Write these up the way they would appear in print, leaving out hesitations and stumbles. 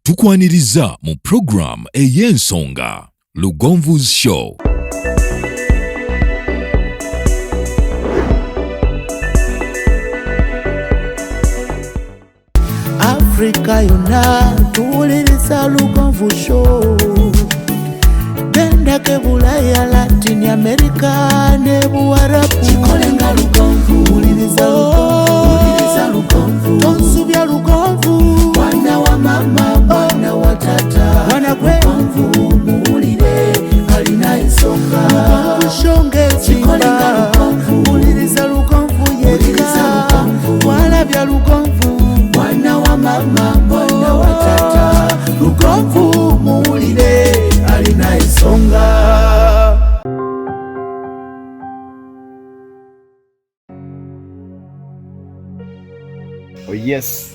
tukwaniriza mu program ey'ensonga Lugonvu's Show. Africa yonna tuwuliriza Lugonvu Show. Genda ke Bulaya, Latin America ne Buwarabu. Chikolenga Lugonvu, wuliriza Lugonvu. Tonsubya Lugonvu. Mwana wa mama, mwana wa tata. Mwana gwe Lugonvu, muwulire alina ensonga. Lugonvu shonge chikolenga Lugonvu. Wuliriza Lugonvu yeka. Walabya Lugonvu. Mwana wa mama, mwana wa tata. Lugonvu, muwulire alina ensonga. Oh yes,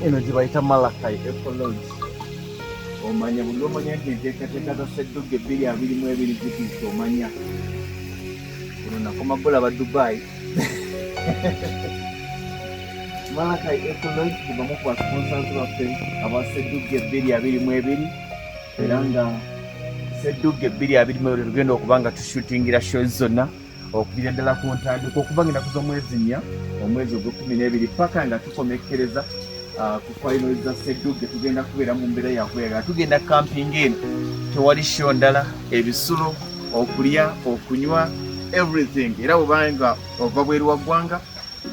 eno gye bayita Malakai Ecology. Omanya buli omanya nti enteekateeka za Ssedduge 2022 zituuse omanya. Kuno nakoma kulaba Dubai. Malakai Ecology kibamu kwa sponsors baffe aba Ssedduge 2022 era nga Ssedduge 2022 tugenda okuba nga tushootingira shows zonna okubira ddala ku ntandikwa okuva nga ennaku z'omwezi 4 omwezi ogw'12 paka nga tukomekkereza ku final za Ssedduge. Tugenda kubeera mu mbeera ya kwega, tugenda camping eno, tewali show ndala, ebisulo, okulya, okunywa, everything. Era bw'obanga ova bweru wa ggwanga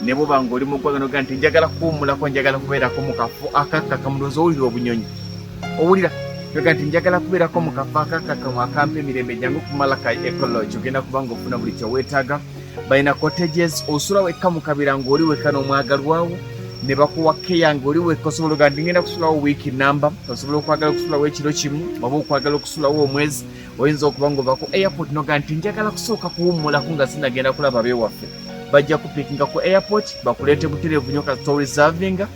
ne bw'obanga oli mu ggwanga noga nti njagala kuwummulako, njagala kubeerako mu kafo akakkaka, mulowooza owulira obunyonyi, owulira yoga nti njagala kubeerako mu kafo akakkaka mu akampa emirembe, jangu ku Malakai Ecology. Ogenda kubanga ofuna buli kyeweetaaga. Balina cottages, osula wekka mu kabira ng'oli wekka n'omwagalwawo, ne bakuwa keya ng'oli wekka. Osobola oga nti ngenda kusulawo wiiki namba, osobola okwagala okusulawo ekiro kimu oba okwagala okusulawo omwezi. Oyinza okuba ng'ova ku airport noga nti njagala kusooka kuwummulako nga sinagenda kulaba beewaffe. Bajja kupikinga ku airport bakuleete butereevu nnyo kasita reservinga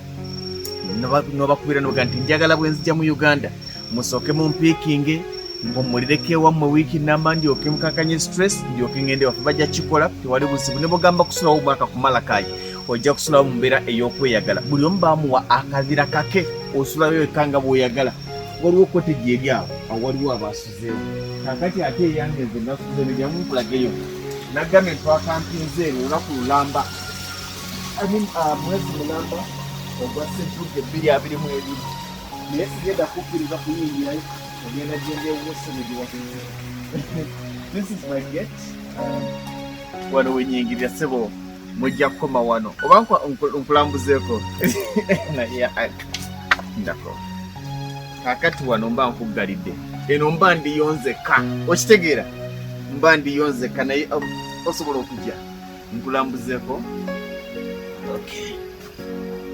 n'obakubira noga nti njagala bwe nzija mu Uganda musooke mumpiikinge mpumulireko ewammwe wiiki namba ndyoke mukakanye stress ndyoke ngende waffe. Bajja kikola, tewali buzibu. Ne bw'ogamba kusulawo omwaka ku Malakai ojja kusulawo mu mbeera ey'okweyagala. Buli omu baamuwa akazira kake, osulayo eka nga bw'oyagala. Waliwo cottage eri awo, waliwo abaasuzeewo. Kakati ate eyange nze nasuze nejjamu nkulageyo. Nagambye twakampinze eno olunaku lulamba, mwezi mulamba ogwa Ssedduge 2022. Naye sigenda kukkiriza kuyingirayo, ogenda genda ewusemedi wa this is my gate. Wano wenyingirira sebo mujja kukoma wano oba nkulambuzeeko ndako. Kakati wano mba nkuggalidde, eno mba ndiyonzeka, okitegeera, mba ndiyonzeka naye osobola okujja nkulambuzeeko. Okay,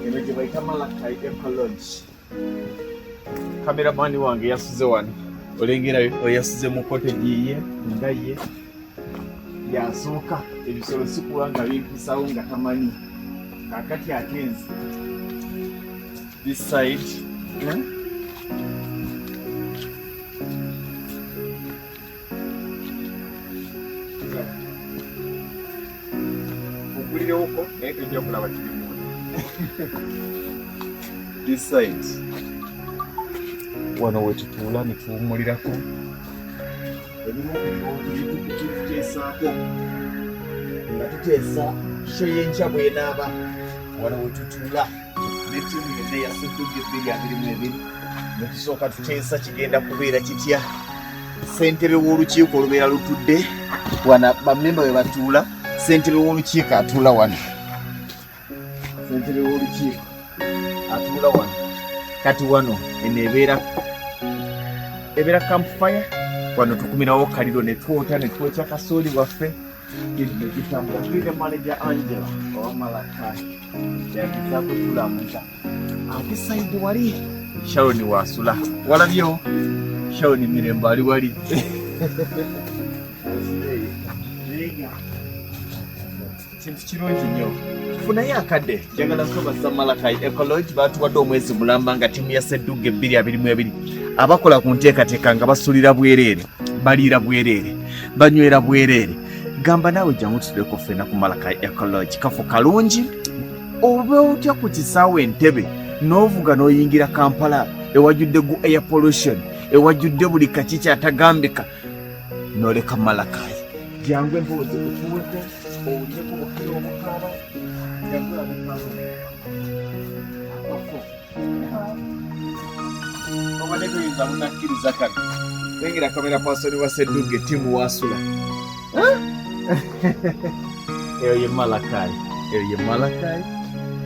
eno gye bayita Malakai Ecology. Kameramani wange yasuze wano, olengerayo oyasuze mu cottage ye nga ye yasooka. Ebisolo sikuwa nga bimpisawo nga tamanyi. Kakati atenzi this side, okulirewoko naye tujja kulaba kirimu this side. Wano wetutuula ne tuwummulirako, ebimu tuteesaako nga tuteesa sho y'enkya bw'enaaba. Wano wetutuula ne ttiimu yonna eya Ssedduge 2022 ne tusooka tuteesa kigenda kubeera kitya. Ssentebe w'olukiiko olubeera lutudde wano, bammemba bwe batuula, ssentebe w'olukiiko atuula wano, ssentebe w'olukiiko atuula wano. Kati wano eno ebeera campfire. Wano tukumirawo kaliro ne twota ne twokya kasooli waffe kitambula. Tuli manager Angela owa Malakai yagezaako tulamuka. Ate saidi wali Sharon wasula, walabyewo Sharon Mirembe ali wali. Kintu kirungi nnyo. Tufunayo akadde. Njagala kubaza Malakai Ecology baatuwadde omwezi mulamba nga ttiimu ya Ssedduge 2022 abakola ku nteekateeka nga basulira bwereere, baliira bwereere, banywera bwereere. Gamba naawe jangu tutuleko ffenna ku Malakai Ecology. Kafo kalungi oba otya ku kisaawe Entebbe n'ovuga n'oyingira Kampala ewajjudde gu air pollution, ewajjudde buli kaki kyatagambika, n'oleka Malakayi. Jangu emboozi otuweko owulyeko obukiro obukaaba jagula bukaaba obadde toyinza munakkiriza kati lengera kamera pasoni wa Ssedduge timu wasula. Eyo ye Malakayi, eyo ye Malakayi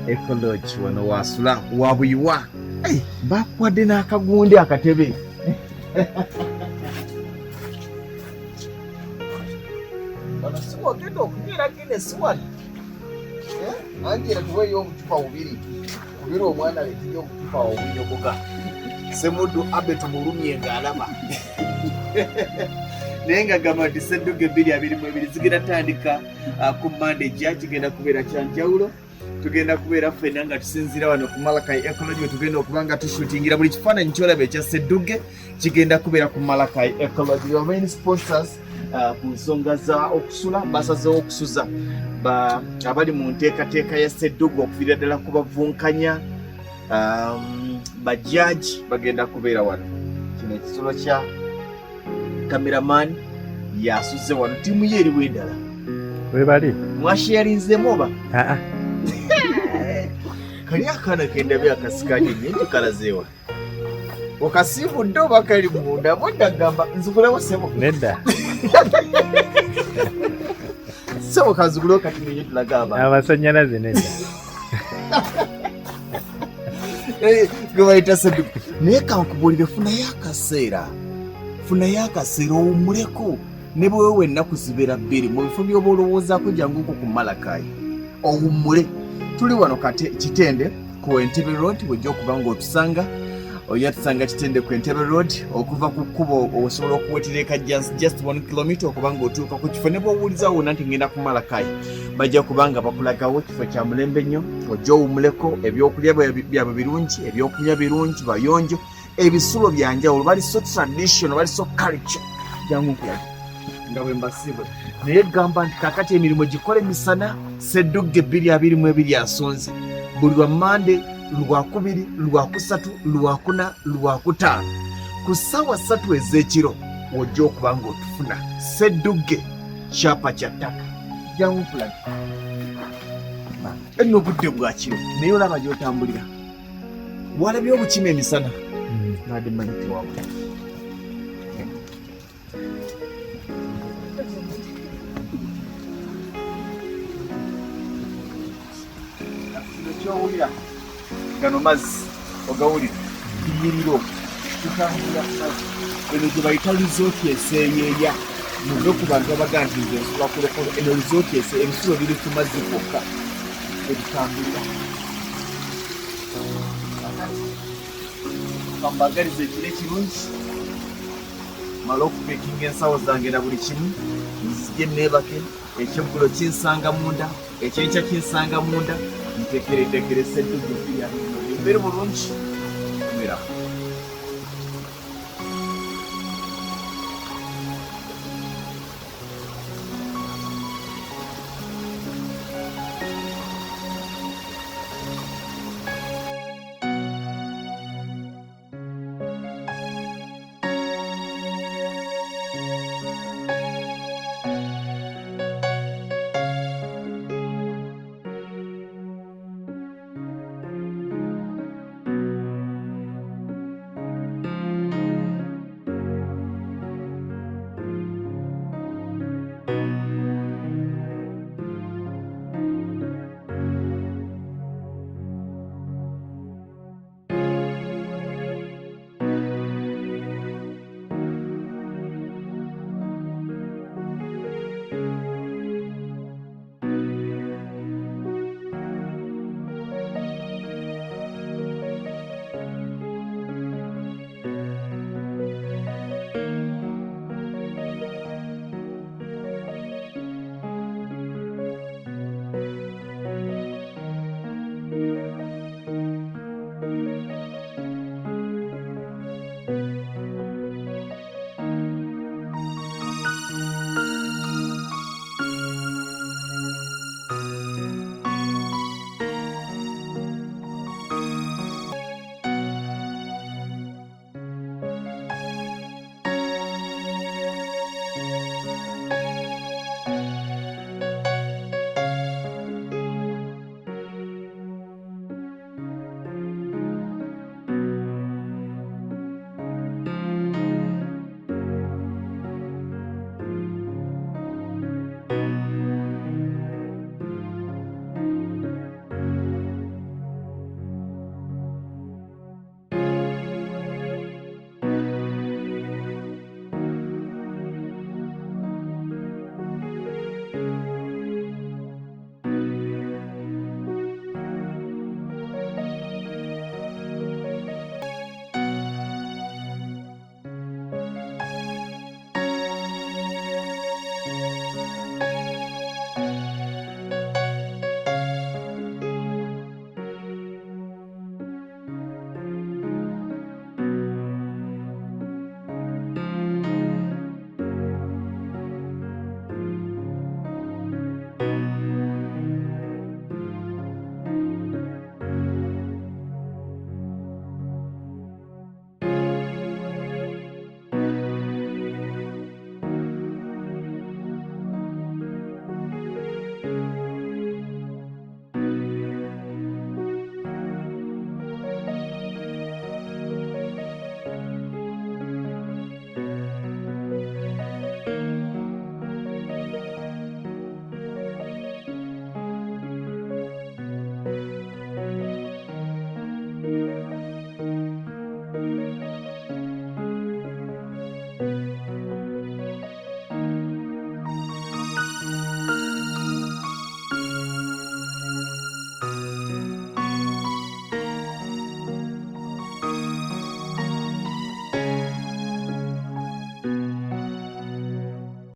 Ecology wano wasula wabuyiwa. Bakwadde n'akagundi akatebe. Bano siwa ogenda okunywera Guinness wano. Anjira tuweeyo obucupa bubiri. Kubira omwana letiri obucupa obunyogoga. Semuddu abe tumulumye ng'alaba. Naye nga gamba nti Ssedduge 2022 zigenda tandika ku Monday kigenda kubeera kya njawulo. Tugenda kubeera ffenna nga tusinziira wano ku Malakayi Ecology, tugenda okuba nga tushutingira buli kifaananyi kyolaba ekya Ssedduge kigenda kubeera ku Malakayi Ecology. Your main sponsors ku nsonga za okusula basazeewo okusuza abali mu nteekateeka ya Ssedduge okuviira ddala ku bavunkanya bajaji bagenda kubeera wano. Kino ekisolo kya cameraman yasuze wano, tiimu ye eriwo endala. Webali Mwasharinzemu oba? Kali akaana kendabye akasikanye nti kalazeewa okasiibudde oba kali munda bodda gamba nzigulawo sebo nedda sebo kazigulewo kati nenye tulaga abantu amasanyalaze nedda gwe bayita Ssedduge. Naye kankubuulire, funayo akaseera owummuleko ne bwewewe ennaku zibeera bbiri mu bifo by'oba olowoozaako janguko ku Malakayi owummule. Tuli wano kati Kitende ku Entebbe Road, bw'ojja okuba ng'otusanga ojja tusanga Kitende ku Entebbe Road. Okuva ku kkubo osobola okuwetereka just 1 kilometer okuba ng'otuuka ku kifo. Ne bw'owuliza wonna nti ngenda ku Malakayi bajja kubanga bakulagawo kifo kya mulembe nnyo. Ojja owummuleko, ebyokulya byabwe birungi, ebyokunywa birungi, bayonjo, ebisulo bya njawulo, bali so traditional, bali so culture. Jangu nkulaga nga bwe mbasiibwe. Naye gamba nti kakati emirimu gikole misana. Ssedduge 2022 asonze buli lwa Monday, Lwakubiri, Lwakusatu, Lwakuna, Lwakutaano ku ssaawa 3 ez'ekiro ojja okuba ng'otufuna Ssedduge kyapa kya ttaka. Jangu nkulaga enno obudde bwa kiro naye olaba gy'otambulira walabye obukima emisana nadde mmanyi tiwabula. Kyowulira gano mazzi ogawulira biyiriro tutambulira mazzi eno gye bayita lizooti eseeyeeya. Muve ku bantu abaga nti nze nsula kulekolo, eno lizooti ebisulo biri ku mazzi kwokka ebitambulira. Kambagaliza ekiro ekirungi mala okubekinga ensawo zange na buli kimu nzije neebake. Ekyeggulo kinsanga munda, ekyenkya kinsanga munda, nteekereteekere Ssedduge mbeere bulungi kumera.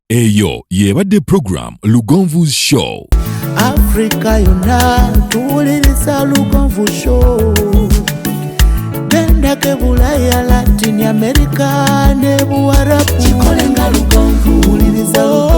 Eyo yebadde program Lugonvu's Show. Africa yonna tuwuliriza Lugonvu Show. Genda ke Bulaya, Latin America ne Buwarabu. Chikolenga Lugonvu. Tuwuliriza Lugonvu.